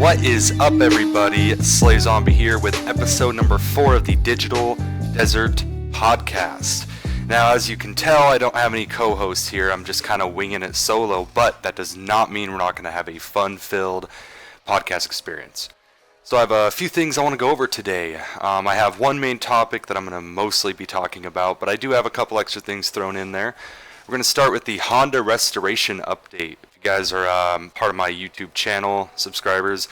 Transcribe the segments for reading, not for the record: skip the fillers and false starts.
What is up, everybody? SlayZombi here with episode number 4 of the Digital Desert Podcast. Now, as you can tell, I don't have any co-hosts here. I'm just kind of winging it solo, but that does not mean we're not going to have a fun-filled podcast experience. So I have a few things I want to go over today. I have one main topic that I'm going to mostly be talking about, but I do have a couple extra things thrown in there. We're going to start with the Honda restoration update. If you guys are part of my YouTube channel, subscribers,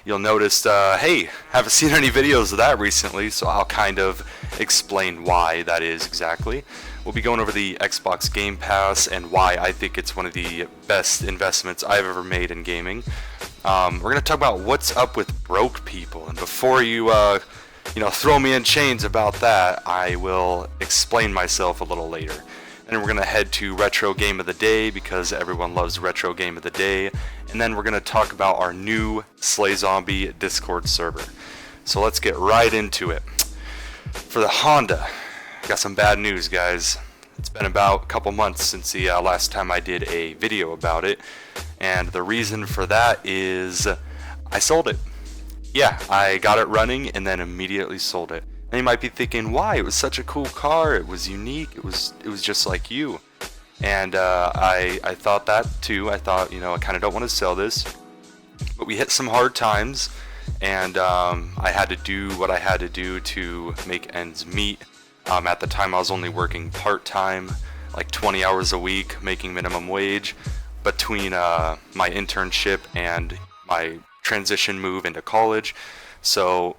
you'll notice, hey, haven't seen any videos of that recently, so I'll kind of explain why that is exactly. We'll be going over the Xbox Game Pass and why I think it's one of the best investments I've ever made in gaming. We're going to talk about what's up with broke people, and before you throw me in chains about that, I will explain myself a little later. And we're going to head to Retro Game of the Day because everyone loves Retro Game of the Day. And then we're going to talk about our new SlayZombi Discord server. So let's get right into it. For the Honda, got some bad news, guys. It's been about a couple months since the last time I did a video about it. And the reason for that is I sold it. Yeah, I got it running and then immediately sold it. And you might be thinking, why? It was such a cool car. It was unique. It was just like you. And I thought that too. I thought, I kind of don't want to sell this. But we hit some hard times, and I had to do what I had to do to make ends meet. At the time, I was only working part-time, like 20 hours a week, making minimum wage, between my internship and my transition move into college. So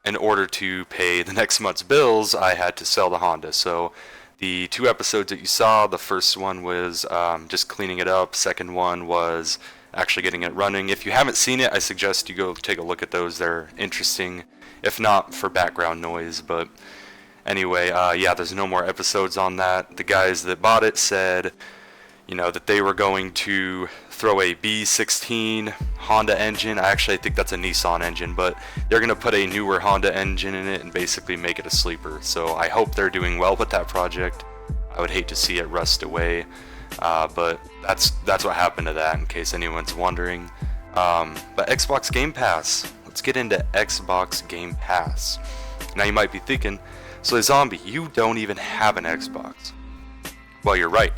in order to pay the next month's bills, I had to sell the Honda. So the 2 episodes that you saw, the first one was just cleaning it up. Second one was actually getting it running. If you haven't seen it, I suggest you go take a look at those. They're interesting, if not for background noise. But anyway, there's no more episodes on that. The guys that bought it said, that they were going to throw a B16 Honda engine. I actually think that's a Nissan engine, but they're going to put a newer Honda engine in it and basically make it a sleeper. So I hope they're doing well with that project. I would hate to see it rust away, but that's what happened to that, in case anyone's wondering. But Xbox Game Pass. Let's get into Xbox Game Pass. Now you might be thinking, SlayZombi, you don't even have an Xbox. Well, you're right,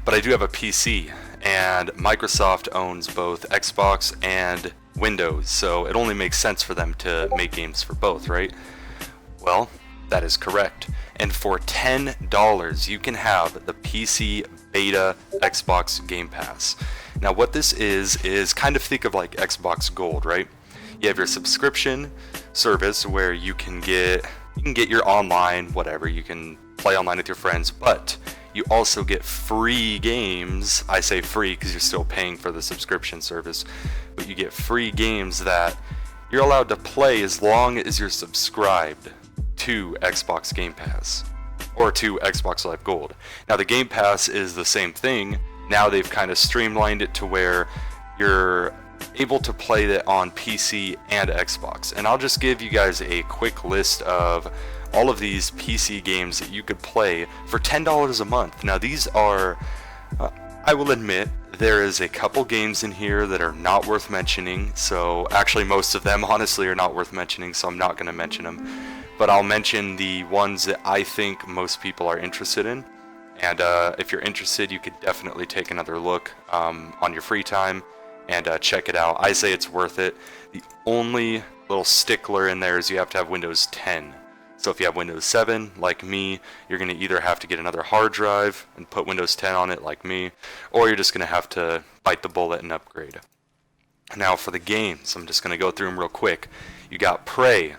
but I do have a PC. And Microsoft owns both Xbox and Windows, so it only makes sense for them to make games for both, right? Well, that is correct. And for $10, you can have the PC Beta Xbox Game Pass. Now, what this is kind of think of like Xbox Gold, right? You have your subscription service where you can get your online, whatever, you can play online with your friends, but you also get free games. I say free because you're still paying for the subscription service, but you get free games that you're allowed to play as long as you're subscribed to Xbox Game Pass or to Xbox Live Gold. Now, the Game Pass is the same thing. Now they've kind of streamlined it to where you're able to play it on PC and Xbox. And I'll just give you guys a quick list of all of these PC games that you could play for $10 a month. Now, these are, I will admit, there is a couple games in here that are not worth mentioning. So actually most of them honestly are not worth mentioning, so I'm not going to mention them. But I'll mention the ones that I think most people are interested in. And if you're interested, you could definitely take another look on your free time and check it out. I say it's worth it. The only little stickler in there is you have to have Windows 10. So if you have Windows 7, like me, you're going to either have to get another hard drive and put Windows 10 on it, like me, or you're just going to have to bite the bullet and upgrade. Now for the games, I'm just going to go through them real quick. You got Prey.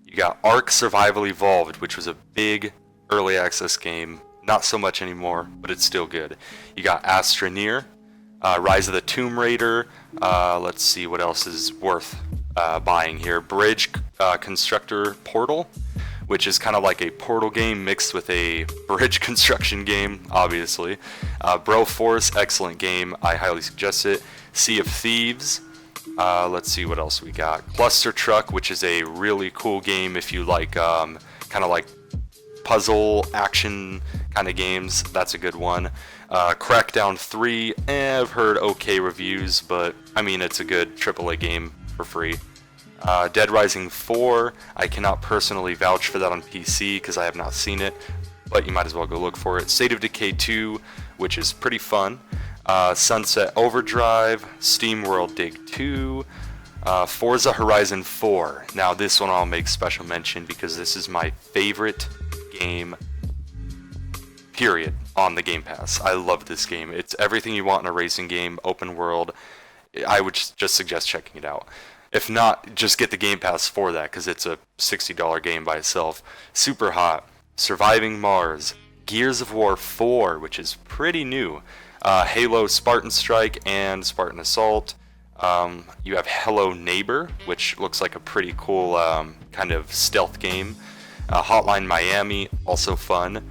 You got Ark Survival Evolved, which was a big early access game. Not so much anymore, but it's still good. You got Astroneer, Rise of the Tomb Raider. Let's see what else is worth buying here. Bridge Constructor Portal, which is kind of like a Portal game mixed with a bridge construction game, obviously. Broforce, excellent game. I highly suggest it. Sea of Thieves. Let's see what else we got. Cluster Truck, which is a really cool game if you like kind of like puzzle action kind of games. That's a good one. Crackdown 3, I've heard okay reviews, but I mean, it's a good AAA game for free. Dead Rising 4, I cannot personally vouch for that on PC because I have not seen it, but you might as well go look for it. State of Decay 2, which is pretty fun. Sunset Overdrive, SteamWorld Dig 2, Forza Horizon 4. Now this one I'll make special mention because this is my favorite game, period, on the Game Pass. I love this game. It's everything you want in a racing game, open world. I would just suggest checking it out. If not, just get the Game Pass for that because it's a $60 game by itself. Super Hot, Surviving Mars, Gears of War 4, which is pretty new, Halo Spartan Strike and Spartan Assault. You have Hello Neighbor, which looks like a pretty cool kind of stealth game. Hotline Miami, also fun.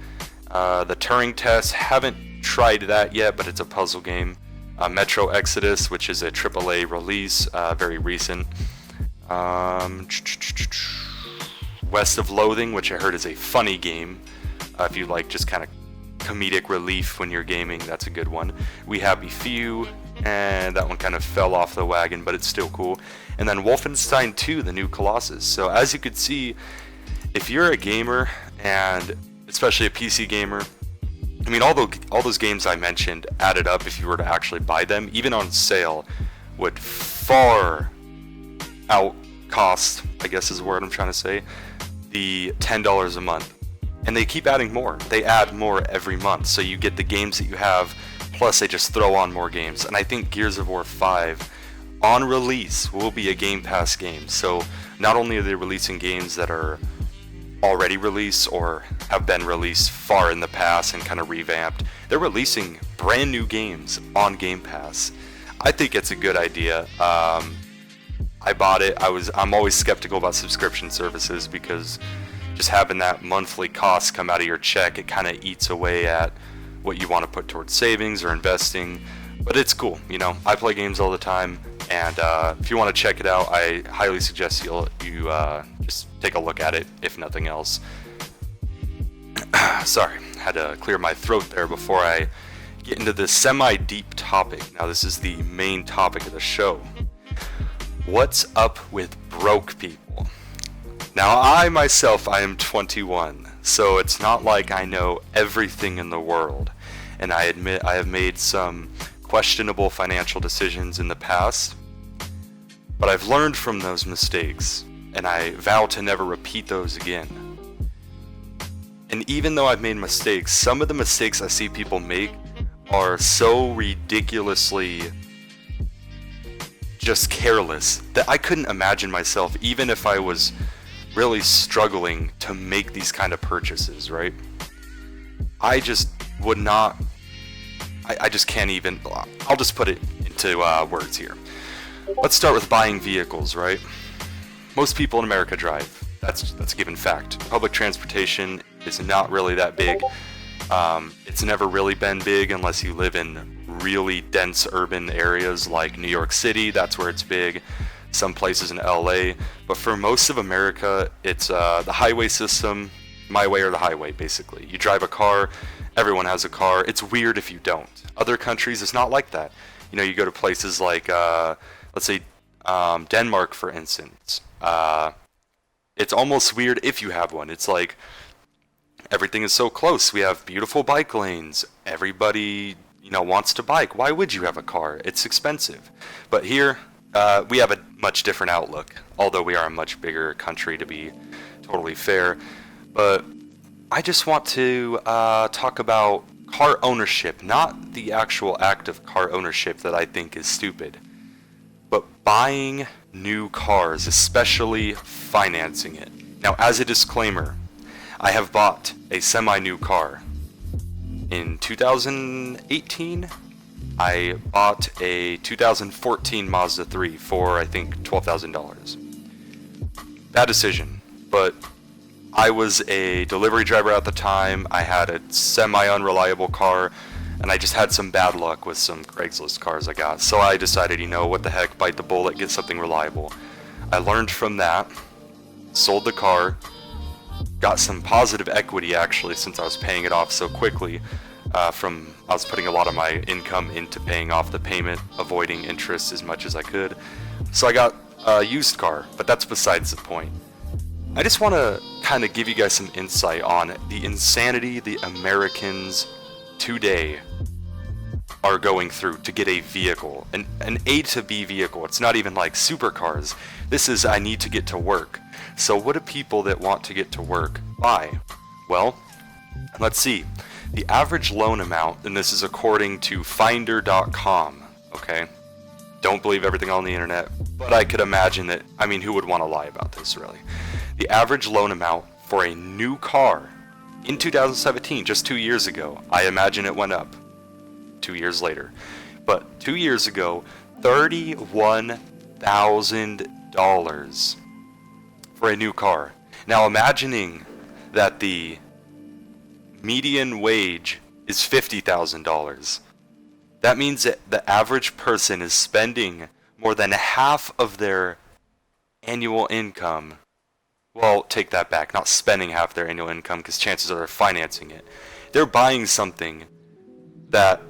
The Turing Test, haven't tried that yet, but it's a puzzle game. Metro Exodus, which is a AAA release, very recent. West of Loathing, which I heard is a funny game. If you like just kind of comedic relief when you're gaming, that's a good one. We Happy Few, and that one kind of fell off the wagon, but it's still cool. And then Wolfenstein 2, the new Colossus. So as you could see, if you're a gamer, and especially a PC gamer, I mean, all those games I mentioned added up, if you were to actually buy them, even on sale, would far outcost, I guess is the word I'm trying to say, the $10 a month. And they keep adding more. They add more every month. So you get the games that you have, plus they just throw on more games. And I think Gears of War 5, on release, will be a Game Pass game. So not only are they releasing games that are already released or have been released far in the past and kind of revamped, they're releasing brand new games on Game Pass. I think it's a good idea. I bought it. I'm always skeptical about subscription services because just having that monthly cost come out of your check, it kind of eats away at what you want to put towards savings or investing. But it's cool, you know. I play games all the time, and if you want to check it out, I highly suggest you just take a look at it, if nothing else. Sorry, had to clear my throat there before I get into this semi-deep topic. Now, this is the main topic of the show. What's up with broke people? Now, I myself, I am 21, so it's not like I know everything in the world, and I admit I have made some questionable financial decisions in the past, but I've learned from those mistakes, and I vow to never repeat those again. And even though I've made mistakes, some of the mistakes I see people make are so ridiculously just careless that I couldn't imagine myself, even if I was really struggling to make these kind of purchases, right? I just would not, I just can't even, I'll just put it into words here. Let's start with buying vehicles, right? Most people in America drive. That's a given fact. Public transportation is not really that big. It's never really been big unless you live in really dense urban areas like New York City. That's where it's big. Some places in LA. But for most of America, it's the highway system, my way or the highway, basically. You drive a car, everyone has a car. It's weird if you don't. Other countries, it's not like that. You know, you go to places like, let's say, Denmark, for instance. It's almost weird if you have one. It's like everything is so close. We have beautiful bike lanes. Everybody, you know, wants to bike. Why would you have a car? It's expensive. But here, we have a much different outlook, although we are a much bigger country, to be totally fair. But I just want to talk about car ownership, not the actual act of car ownership that I think is stupid, but buying new cars, especially financing it. Now, as a disclaimer, I have bought a semi-new car. In 2018, I bought a 2014 Mazda 3 for, I think, $12,000. Bad decision, but I was a delivery driver at the time. I had a semi-unreliable car, and I just had some bad luck with some Craigslist cars I got. So I decided, you know, what the heck, bite the bullet, get something reliable. I learned from that, sold the car, got some positive equity actually, since I was paying it off so quickly. I was putting a lot of my income into paying off the payment, avoiding interest as much as I could. So I got a used car, but that's besides the point. I just want to kind of give you guys some insight on the insanity the Americans today are going through to get a vehicle, an A to B vehicle. It's not even like supercars. This is, I need to get to work. So what do people that want to get to work buy? Well, let's see. The average loan amount, and this is according to finder.com, okay? Don't believe everything on the internet, but I could imagine that, I mean, who would want to lie about this, really? The average loan amount for a new car in 2017, just 2 years ago, I imagine it went up 2 years later, but 2 years ago, $31,000 for a new car. Now imagining that the median wage is $50,000. That means that the average person is spending more than half of their annual income. Well, take that back. Not spending half their annual income, because chances are they're financing it. They're buying something that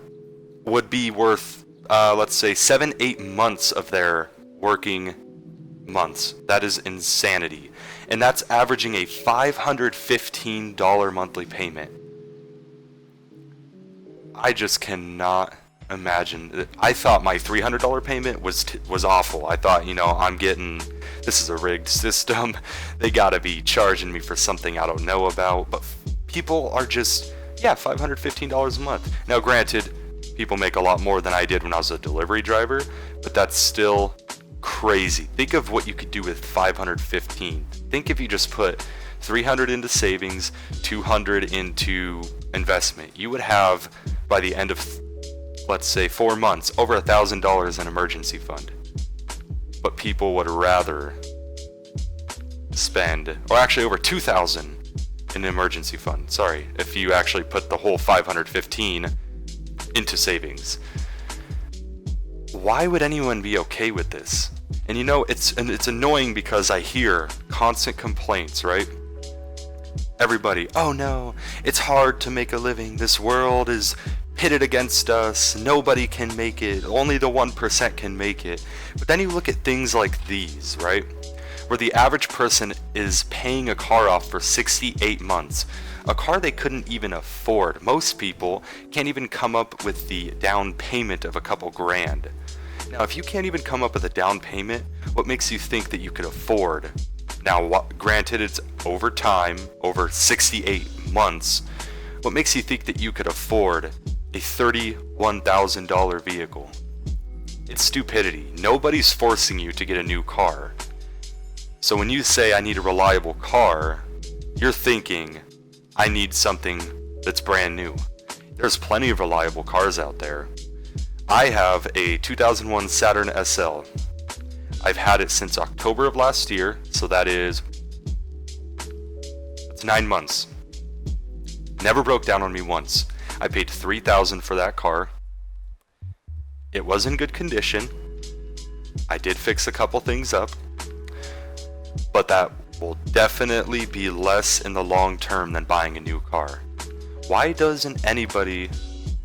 would be worth, let's say, 7-8 months of their working months. That is insanity. And that's averaging a $515 monthly payment. I just cannot imagine. I thought my $300 payment was awful. I thought, I'm getting, this is a rigged system. They gotta be charging me for something I don't know about. But people are just, $515 a month. Now granted, people make a lot more than I did when I was a delivery driver, but that's still crazy. Think of what you could do with $515. Think if you just put $300 into savings, $200 into investment. You would have, by the end of, let's say, 4 months, over $1,000 in emergency fund. But people would rather spend, or actually over $2,000 in an emergency fund. Sorry, if you actually put the whole $515 into savings. Why would anyone be okay with this? And it's annoying because I hear constant complaints, right? Everybody, oh no, it's hard to make a living. This world is pitted against us. Nobody can make it. Only the 1% can make it. But then you look at things like these, right? Where the average person is paying a car off for 68 months. A car they couldn't even afford. Most people can't even come up with the down payment of a couple grand. Now, if you can't even come up with a down payment, what makes you think that you could afford? Now, granted, it's over time, over 68 months. What makes you think that you could afford a $31,000 vehicle? It's stupidity. Nobody's forcing you to get a new car. So when you say, I need a reliable car, you're thinking, I need something that's brand new. There's plenty of reliable cars out there. I have a 2001 Saturn SL. I've had it since October of last year, so it's 9 months. Never broke down on me once. I paid $3,000 for that car. It was in good condition. I did fix a couple things up, but that will definitely be less in the long term than buying a new car. Why doesn't anybody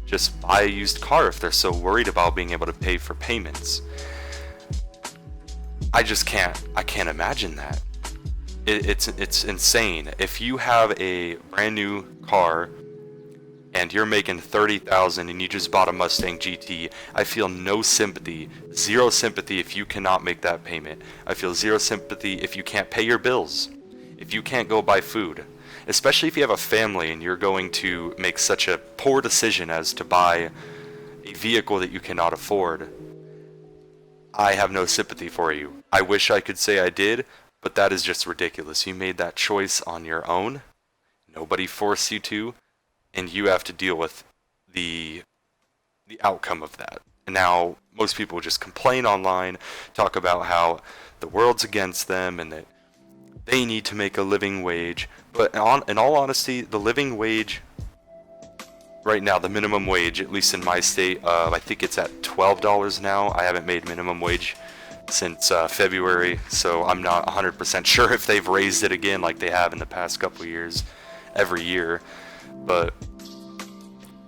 just buy a used car if they're so worried about being able to pay for payments? I can't imagine that. It's insane. If you have a brand new car and you're making $30,000 and you just bought a Mustang GT, I feel no sympathy, zero sympathy if you cannot make that payment. I feel zero sympathy if you can't pay your bills, if you can't go buy food, especially if you have a family and you're going to make such a poor decision as to buy a vehicle that you cannot afford. I have no sympathy for you. I wish I could say I did, but that is just ridiculous. You made that choice on your own. Nobody forced you to, and you have to deal with the outcome of that. And now most people just complain online, talk about how the world's against them and that they need to make a living wage. But in all honesty, the living wage right now, the minimum wage, at least in my state, I think it's at $12 now. I haven't made minimum wage since February, so I'm not 100% sure if they've raised it again like they have in the past couple years, every year. But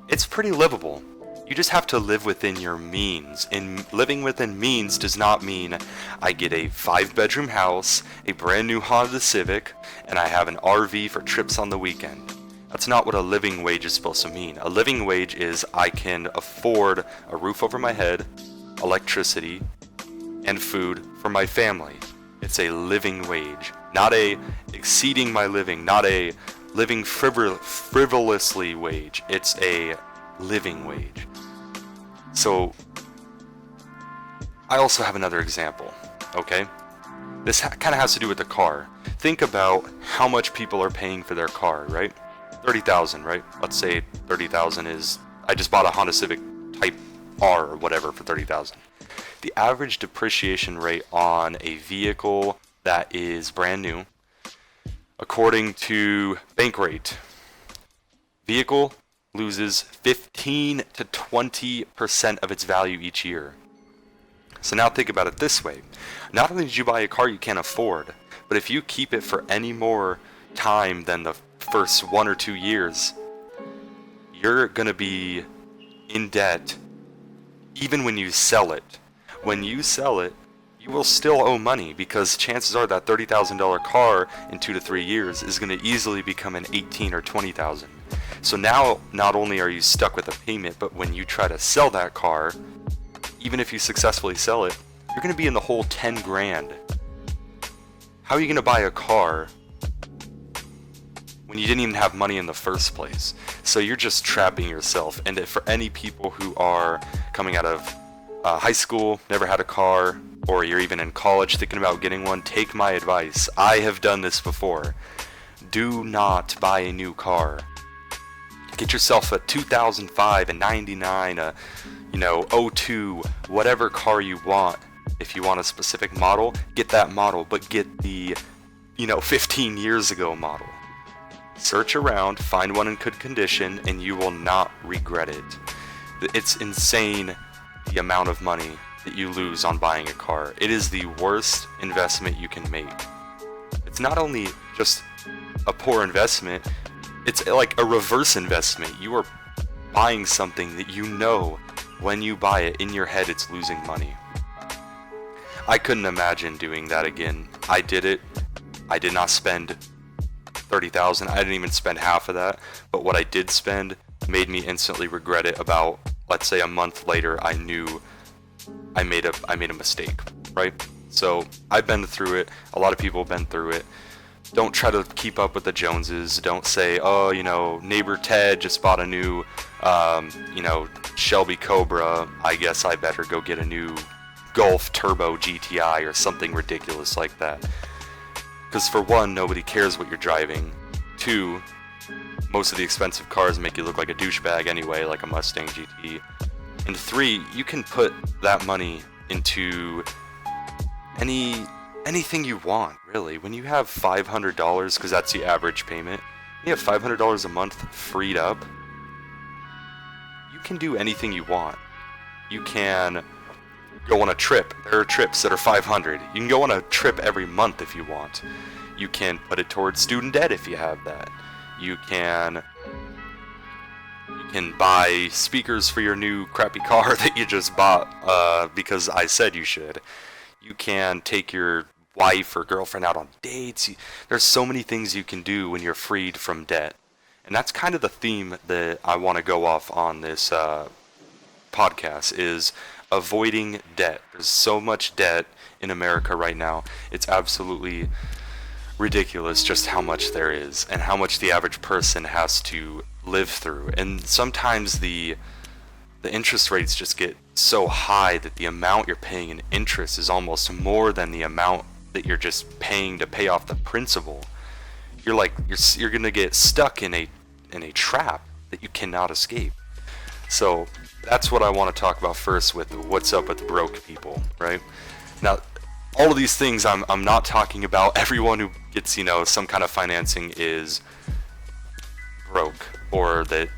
it's pretty livable. You just have to live within your means. And living within means does not mean I get a 5-bedroom house, a brand new Honda Civic, and I have an RV for trips on the weekend. That's not what a living wage is supposed to mean. A living wage is I can afford a roof over my head, electricity, and food for my family. It's a living wage, not a exceeding my living, not a living frivolously wage. It's a living wage. So I also have another example, okay? This kind of has to do with the car. Think about how much people are paying for their car, right? $30,000, right? Let's say $30,000 is, I just bought a Honda Civic Type R or whatever for $30,000. The average depreciation rate on a vehicle that is brand new, according to Bankrate, vehicle loses 15 to 20% of its value each year. So now think about it this way. Not only did you buy a car you can't afford, but if you keep it for any more time than the first 1 or 2 years, you're going to be in debt even when you sell it. When you sell it, you will still owe money because chances are that $30,000 car in 2 to 3 years is going to easily become an $18,000 or $20,000. So now not only are you stuck with a payment, but when you try to sell that car, even if you successfully sell it, you're going to be in the whole 10 grand. How are you going to buy a car when you didn't even have money in the first place? So you're just trapping yourself. And for any people who are coming out of high school, never had a car, or you're even in college thinking about getting one, take my advice. I have done this before. Do not buy a new car. Get yourself a 2005, a 99, a 02, whatever car you want. If you want a specific model, get that model, but get the 15 years ago model. Search around, find one in good condition, and you will not regret it. It's insane the amount of money that you lose on buying a car. It is the worst investment you can make. It's not only just a poor investment, it's like a reverse investment. You are buying something that you know when you buy it, in your head it's losing money. I couldn't imagine doing that again. I did it. I did not spend $30,000. I didn't even spend half of that. But what I did spend made me instantly regret it. About, let's say, a month later, I knew I made a mistake, right? So I've been through it. A lot of people have been through it. Don't try to keep up with the Joneses. Don't say, oh, neighbor Ted just bought a new, Shelby Cobra. I guess I better go get a new Golf Turbo GTI or something ridiculous like that. Because for one, nobody cares what you're driving. 2, most of the expensive cars make you look like a douchebag anyway, like a Mustang GT. And 3, you can put that money into anything you want, really. When you have $500, because that's the average payment, you have $500 a month freed up, you can do anything you want. You can go on a trip. There are trips that are $500. You can go on a trip every month if you want. You can put it towards student debt if you have that. You can buy speakers for your new crappy car that you just bought because I said you should. You can take your wife or girlfriend out on dates. There's so many things you can do when you're freed from debt. And that's kind of the theme that I want to go off on this podcast, is avoiding debt. There's so much debt in America right now. It's absolutely ridiculous just how much there is and how much the average person has to live through. And sometimes the interest rates just get so high that the amount you're paying in interest is almost more than the amount that you're just paying to pay off the principal. You're gonna get stuck in a trap that you cannot escape. So that's what I want to talk about first with what's up with the broke people, right? Now, all of these things I'm not talking about everyone who gets, some kind of financing is broke, or that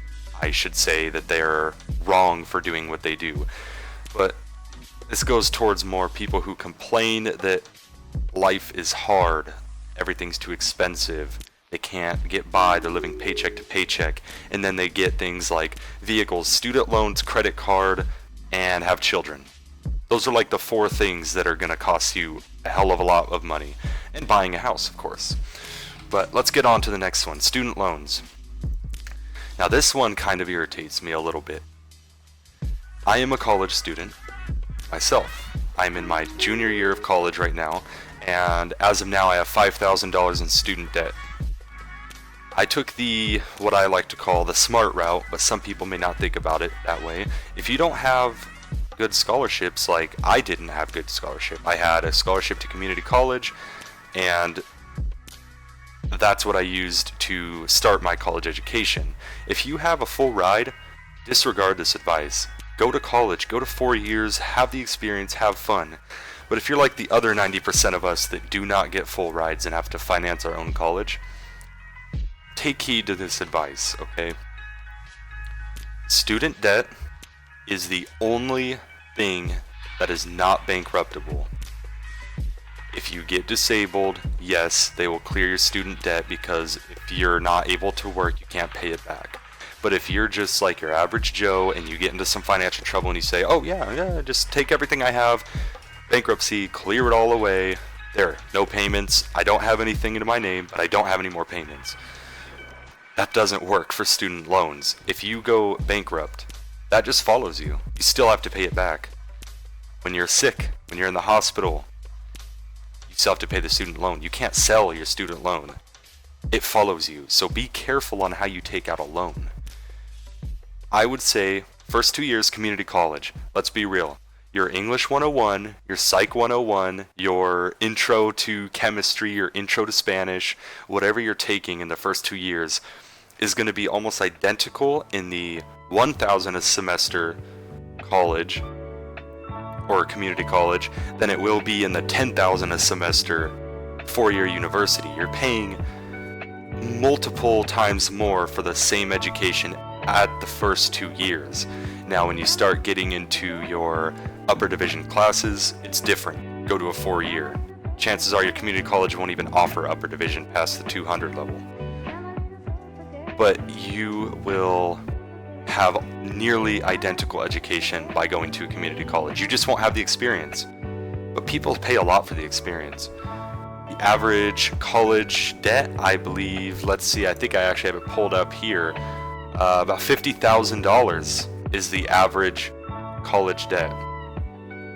I should say that they're wrong for doing what they do. But this goes towards more people who complain that life is hard, everything's too expensive, They can't get by, they're living paycheck to paycheck, and then they get things like vehicles, student loans, credit card, and have children. Those are like the 4 things that are going to cost you a hell of a lot of money, and buying a house, of course. But let's get on to the next one, student loans. Now this one kind of irritates me a little bit. I am a college student myself. I'm in my junior year of college right now, and as of now I have $5,000 in student debt. I took what I like to call the smart route, but some people may not think about it that way. If you don't have good scholarships, like I didn't have good scholarship. I had a scholarship to community college, and that's what I used to start my college education. If you have a full ride, disregard this advice. Go to college, go to 4 years, have the experience, have fun. But if you're like the other 90% of us that do not get full rides and have to finance our own college, take heed to this advice, okay? Student debt is the only thing that is not bankruptable. If you get disabled, yes, they will clear your student debt because if you're not able to work, you can't pay it back. But if you're just like your average Joe and you get into some financial trouble and you say, oh yeah, just take everything I have, bankruptcy, clear it all away, there, no payments, I don't have anything in my name, but I don't have any more payments. That doesn't work for student loans. If you go bankrupt, that just follows you. You still have to pay it back. When you're sick, when you're in the hospital, you still have to pay the student loan. You can't sell your student loan. It follows you. So be careful on how you take out a loan. I would say first 2 years community college. Let's be real. Your English 101, your Psych 101, your intro to chemistry, your intro to Spanish, whatever you're taking in the first 2 years is going to be almost identical in the 1,000 a semester college or community college than it will be in the 10,000 a semester 4-year university. You're paying multiple times more for the same education at the first 2 years. Now when you start getting into your upper division classes, it's different. Go to a 4-year. Chances are your community college won't even offer upper division past the 200 level. But you will have nearly identical education by going to a community college. You just won't have the experience. But people pay a lot for the experience. The average college debt, I believe, let's see, I think I actually have it pulled up here, about $50,000 is the average college debt.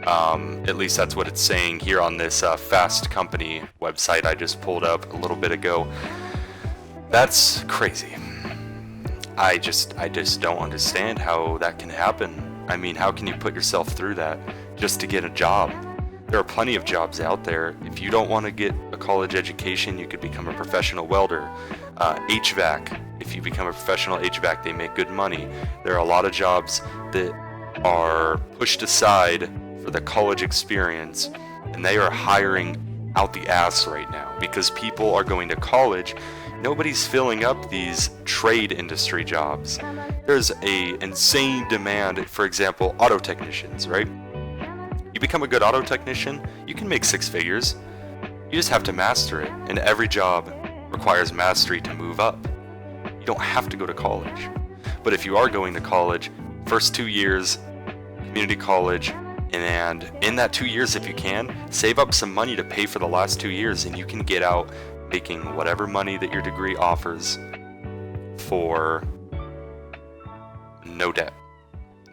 At least that's what it's saying here on this Fast Company website I just pulled up a little bit ago. That's crazy. I just don't understand how that can happen. I mean, how can you put yourself through that just to get a job? There are plenty of jobs out there. If you don't want to get a college education, you could become a professional welder. HVAC, if you become a professional HVAC, they make good money. There are a lot of jobs that are pushed aside for the college experience, and they are hiring out the ass right now because people are going to college. Nobody's filling up these trade industry jobs. There's a insane demand, for example, auto technicians, right? You become a good auto technician, you can make 6 figures. You just have to master it, and every job requires mastery to move up. You don't have to go to college. But if you are going to college, first 2 years, community college, and in that 2 years, if you can, save up some money to pay for the last 2 years, and you can get out making whatever money that your degree offers for no debt.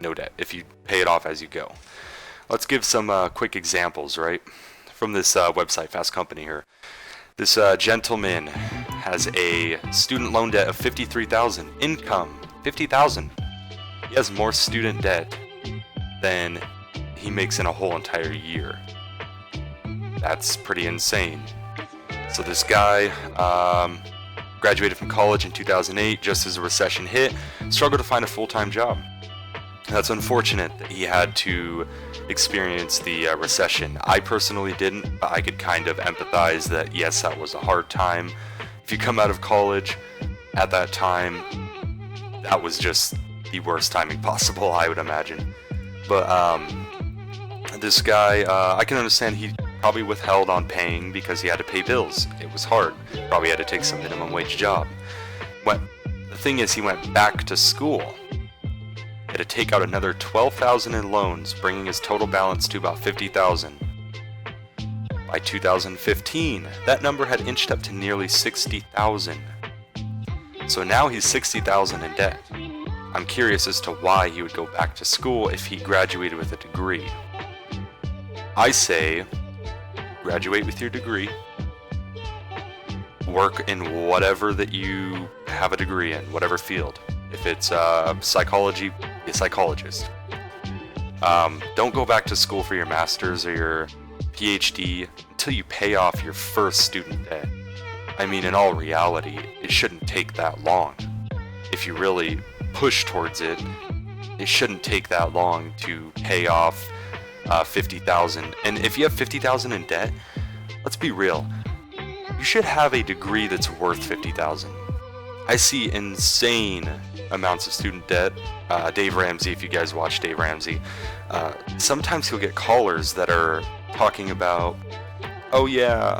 No debt, if you pay it off as you go. Let's give some quick examples, right? From this website, Fast Company here. This gentleman has a student loan debt of $53,000. Income, $50,000. He has more student debt than he makes in a whole entire year. That's pretty insane. So this guy graduated from college in 2008, just as the recession hit, struggled to find a full-time job. That's unfortunate that he had to experience the recession. I personally didn't, but I could kind of empathize that yes, that was a hard time. If you come out of college at that time, that was just the worst timing possible, I would imagine. But this guy, I can understand he probably withheld on paying because he had to pay bills. It was hard. Probably had to take some minimum wage job. The thing is, he went back to school. He had to take out another $12,000 in loans, bringing his total balance to about $50,000. By 2015, that number had inched up to nearly $60,000. So now he's $60,000 in debt. I'm curious as to why he would go back to school if he graduated with a degree. I say, graduate with your degree, work in whatever that you have a degree in, whatever field. If it's psychology, be a psychologist. Don't go back to school for your master's or your PhD until you pay off your first student debt. I mean, in all reality, it shouldn't take that long. If you really push towards it, it shouldn't take that long to pay off $50,000. And if you have $50,000 in debt, let's be real, you should have a degree that's worth $50,000. I see insane amounts of student debt. Dave Ramsey, if you guys watch Dave Ramsey, sometimes he'll get callers that are talking about, oh yeah,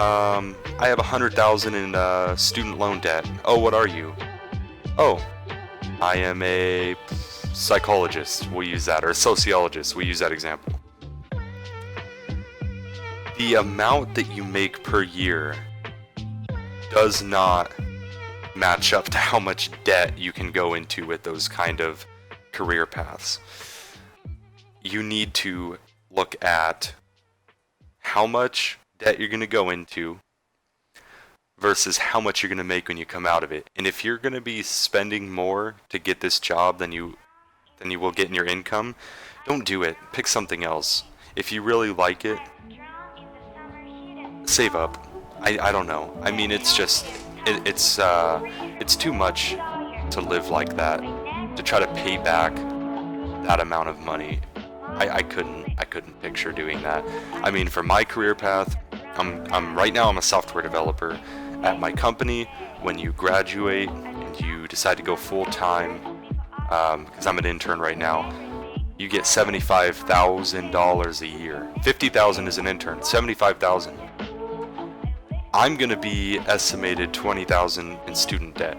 I have $100,000 in student loan debt. Oh, what are you? Oh, I am a psychologist, we'll use that, or a sociologist, we'll use that example. The amount that you make per year does not match up to how much debt you can go into with those kind of career paths. You need to look at how much debt you're going to go into versus how much you're going to make when you come out of it. And if you're going to be spending more to get this job than you will get in your income, don't do it. Pick something else. If you really like it, save up. I don't know. I mean, it's just it's too much to live like that, to try to pay back that amount of money. I couldn't picture doing that. I mean, for my career path, I'm right now I'm a software developer at my company. When you graduate and you decide to go full time, because I'm an intern right now, you get $75,000 a year. $50,000 is an intern. $75,000. I'm gonna be estimated $20,000 in student debt.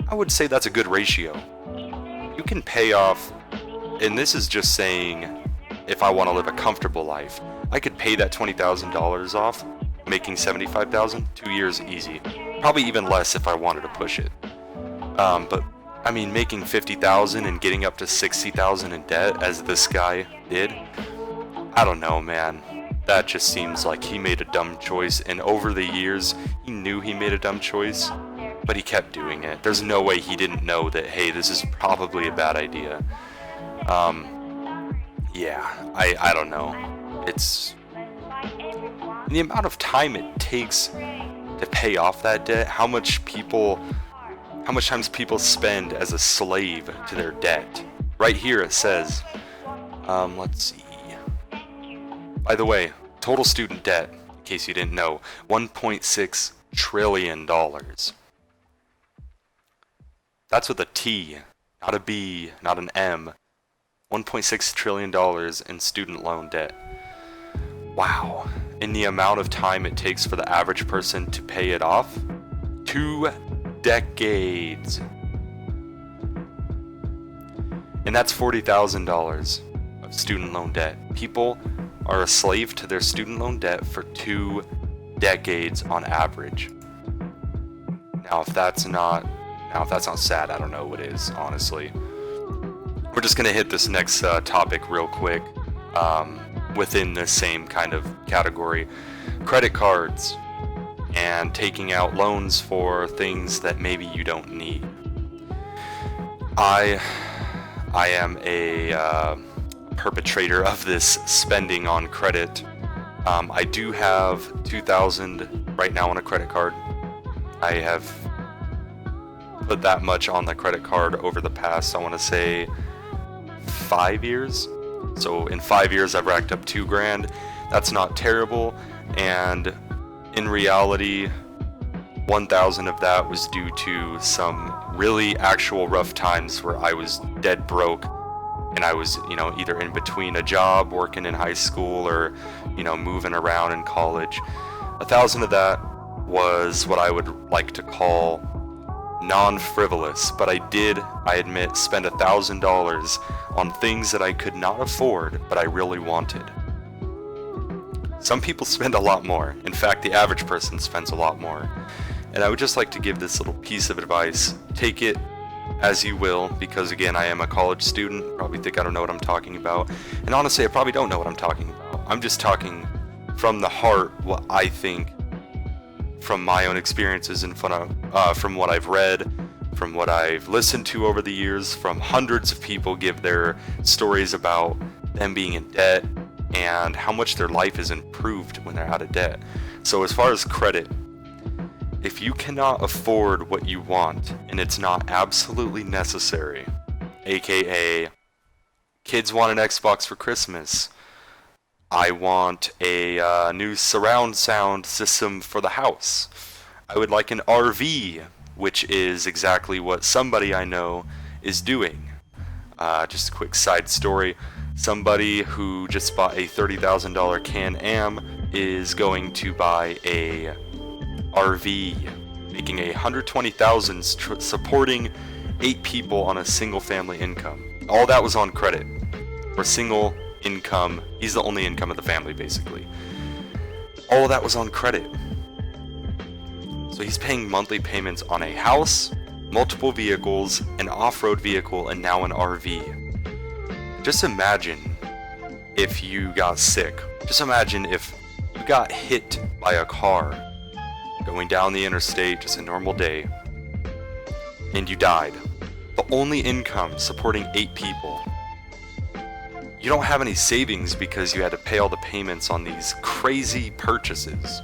I would say that's a good ratio. You can pay off, and this is just saying if I want to live a comfortable life, I could pay that $20,000 off, making $75,000, 2 years easy. Probably even less if I wanted to push it. But I mean, making $50,000 and getting up to $60,000 in debt, as this guy did, I don't know, man. That just seems like he made a dumb choice, and over the years, he knew he made a dumb choice, but he kept doing it. There's no way he didn't know that, hey, this is probably a bad idea. Yeah, I don't know. It's the amount of time it takes to pay off that debt, how much times people spend as a slave to their debt. Right here it says, let's see. By the way, total student debt, in case you didn't know, $1.6 trillion. That's with a T, not a B, not an M. $1.6 trillion in student loan debt. Wow. And the amount of time it takes for the average person to pay it off? 2 decades. And that's $40,000 of student loan debt. People are a slave to their student loan debt for 2 decades on average. Now, if that's not sad, I don't know what is, honestly. We're just gonna hit this next topic real quick, within the same kind of category. Credit cards and taking out loans for things that maybe you don't need. I am a perpetrator of this spending on credit. I do have $2,000 right now on a credit card. I have put that much on the credit card over the past, I want to say, 5 years. So in 5 years I've racked up $2,000. That's not terrible, and in reality 1,000 of that was due to some really actual rough times where I was dead broke and I was, either in between a job, working in high school, or, moving around in college. 1,000 of that was what I would like to call non-frivolous, but I admit, spend $1,000 on things that I could not afford, but I really wanted. Some people spend a lot more. In fact, the average person spends a lot more. And I would just like to give this little piece of advice. Take it as you will, because again, I am a college student. Probably think I don't know what I'm talking about. And honestly, I probably don't know what I'm talking about. I'm just talking from the heart what I think from my own experiences and from what I've read, from what I've listened to over the years, from hundreds of people give their stories about them being in debt and how much their life is improved when they're out of debt. So as far as credit, if you cannot afford what you want and it's not absolutely necessary, aka kids want an Xbox for Christmas, I want a new surround sound system for the house, I would like an RV, which is exactly what somebody I know is doing. Just a quick side story. Somebody who just bought a $30,000 Can-Am is going to buy a RV, making $120,000, supporting 8 people on a single family income. All that was on credit, or single income. He's the only income of the family, basically. All of that was on credit. So he's paying monthly payments on a house, multiple vehicles, an off-road vehicle, and now an RV. Just imagine if you got sick. Just imagine if you got hit by a car going down the interstate, just a normal day, and you died. The only income supporting 8 people. You don't have any savings because you had to pay all the payments on these crazy purchases.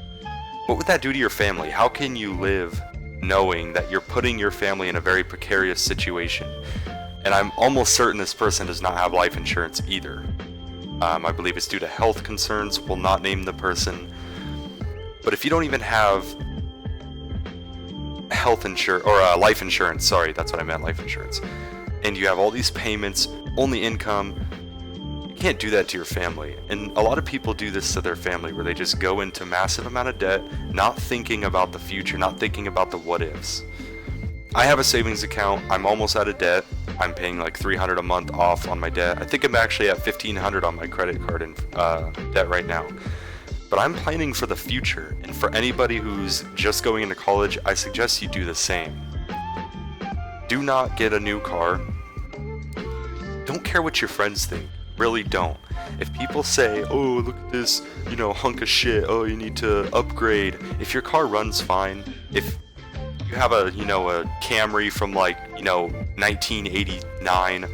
What would that do to your family? How can you live knowing that you're putting your family in a very precarious situation? And I'm almost certain this person does not have life insurance either. I believe it's due to health concerns. Will not name the person. But if you don't even have health insurance, or life insurance, sorry, that's what I meant, life insurance, and you have all these payments, only income, you can't do that to your family. And a lot of people do this to their family, where they just go into massive amount of debt, not thinking about the future, not thinking about the what ifs. I have a savings account. I'm almost out of debt. I'm paying like $300 a month off on my debt. I think I'm actually at $1,500 on my credit card in debt right now. But I'm planning for the future, and for anybody who's just going into college, I suggest you do the same. Do not get a new car. Don't care what your friends think. Really don't. If people say, oh, look at this, hunk of shit, oh, you need to upgrade. If your car runs fine, if you have a Camry from 1989,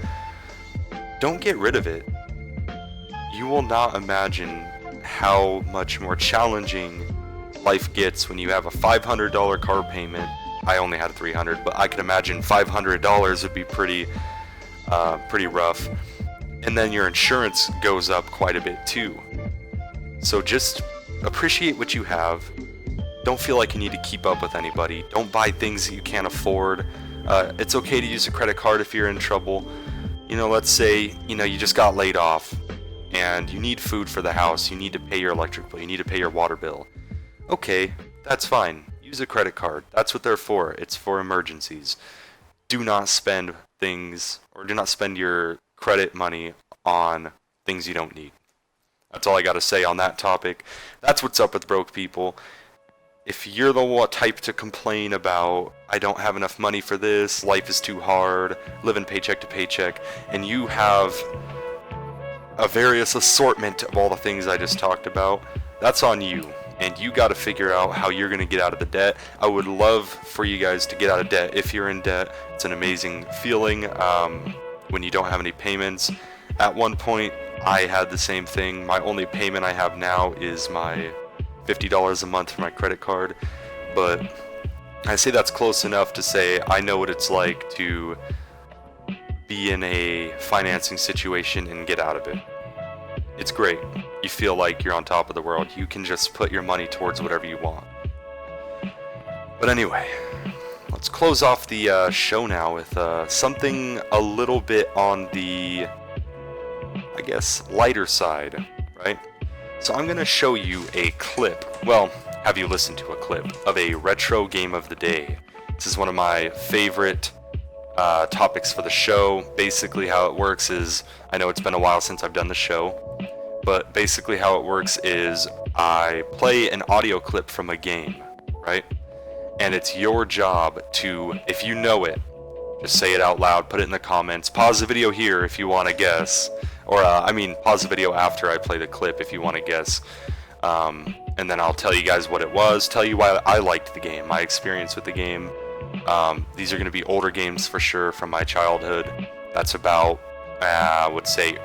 don't get rid of it. You will not imagine how much more challenging life gets when you have a $500 car payment. I only had $300, but I can imagine $500 would be pretty rough. And then your insurance goes up quite a bit too. So just appreciate what you have. Don't feel like you need to keep up with anybody. Don't buy things that you can't afford. It's okay to use a credit card if you're in trouble. Let's say, you just got laid off and you need food for the house. You need to pay your electric bill. You need to pay your water bill. Okay, that's fine. Use a credit card. That's what they're for. It's for emergencies. Do not spend your credit money on things you don't need. That's all I got to say on that topic. That's what's up with broke people. If you're the type to complain about, I don't have enough money for this, life is too hard, living paycheck to paycheck, and you have a various assortment of all the things I just talked about, that's on you. And you got to figure out how you're going to get out of the debt. I would love for you guys to get out of debt if you're in debt. It's an amazing feeling when you don't have any payments. At one point, I had the same thing. My only payment I have now is my $50 a month for my credit card, but I say that's close enough to say I know what it's like to be in a financing situation and get out of it. It's great. You feel like you're on top of the world. You can just put your money towards whatever you want. But anyway, let's close off the show now with something a little bit on the I guess, lighter side, right? So I'm going to show you a clip, well, have you listened to a clip of a retro game of the day. This is one of my favorite topics for the show. Basically how it works is, I know it's been a while since I've done the show, but basically how it works is I play an audio clip from a game, right? And it's your job to, if you know it, just say it out loud, put it in the comments, pause the video here if you want to guess, or pause the video after I play the clip if you want to guess, and then I'll tell you guys what it was, tell you why I liked the game, my experience with the game. These are going to be older games for sure from my childhood. That's about, I would say,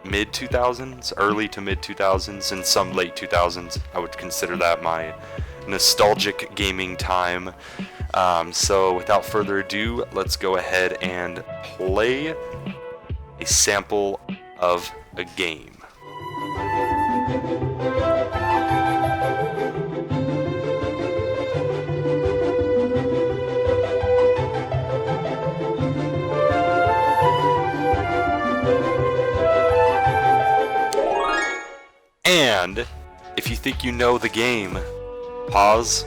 mid-2000s, early to mid-2000s, and some late 2000s. I would consider that my nostalgic gaming time. So without further ado, let's go ahead and play a sample of a game. And if you think you know the game, pause,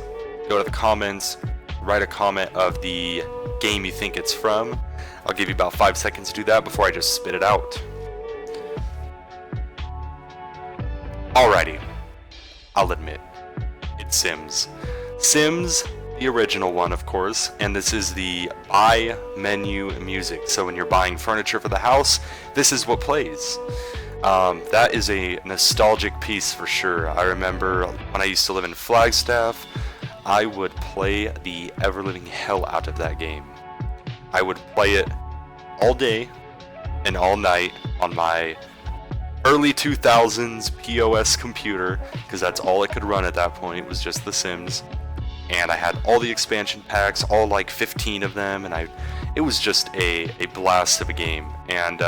go to the comments, write a comment of the game you think it's from. I'll give you about 5 seconds to do that before I just spit it out. Alrighty, I'll admit, it's Sims. Sims, the original one, of course, and this is the buy menu music. So when you're buying furniture for the house, this is what plays. That is a nostalgic piece for sure. I remember when I used to live in Flagstaff, I would play the ever-living hell out of that game. I would play it all day and all night on my early 2000s POS computer, because that's all it could run at that point, was just The Sims. And I had all the expansion packs, all like 15 of them, and it was just a blast of a game. And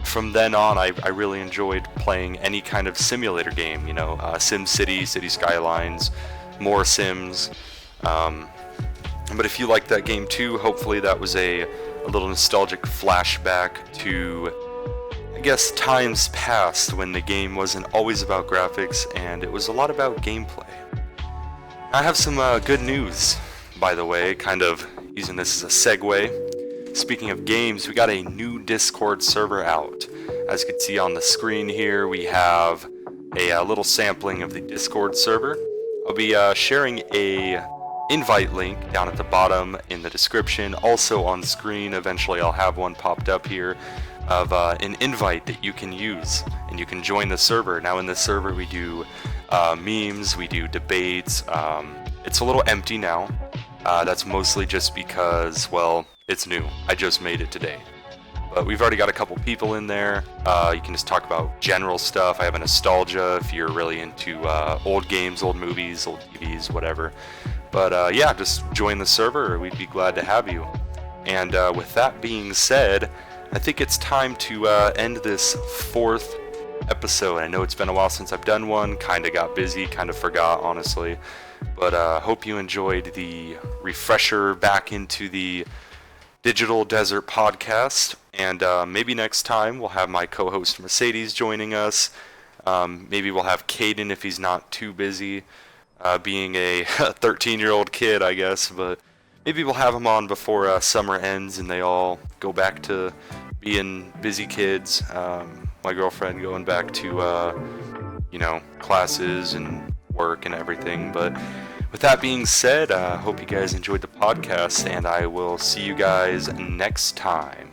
from then on, I really enjoyed playing any kind of simulator game, Sim City, City Skylines, more Sims. But if you like that game too, hopefully that was a little nostalgic flashback to, I guess, times past when the game wasn't always about graphics and it was a lot about gameplay. I have some good news, by the way, kind of using this as a segue. Speaking of games, we got a new Discord server out. As you can see on the screen here, we have a little sampling of the Discord server. I'll be sharing a invite link down at the bottom in the description. Also on screen, eventually I'll have one popped up here of an invite that you can use, and you can join the server. Now in this server we do memes, we do debates. It's a little empty now. That's mostly just because, well, it's new. I just made it today. But we've already got a couple people in there. You can just talk about general stuff. I have a nostalgia if you're really into old games, old movies, old TVs, whatever. But yeah, just join the server. We'd be glad to have you. And with that being said, I think it's time to end this 4th episode. I know it's been a while since I've done one. Kind of got busy, kind of forgot, honestly. But hope you enjoyed the refresher back into the Digital Desert podcast. And maybe next time we'll have my co-host Mercedes joining us. Maybe we'll have Caden if he's not too busy, being a 13-year-old kid, I guess. But maybe we'll have him on before summer ends and they all go back to being busy kids. My girlfriend going back to, classes and work and everything. But with that being said, I hope you guys enjoyed the podcast, and I will see you guys next time.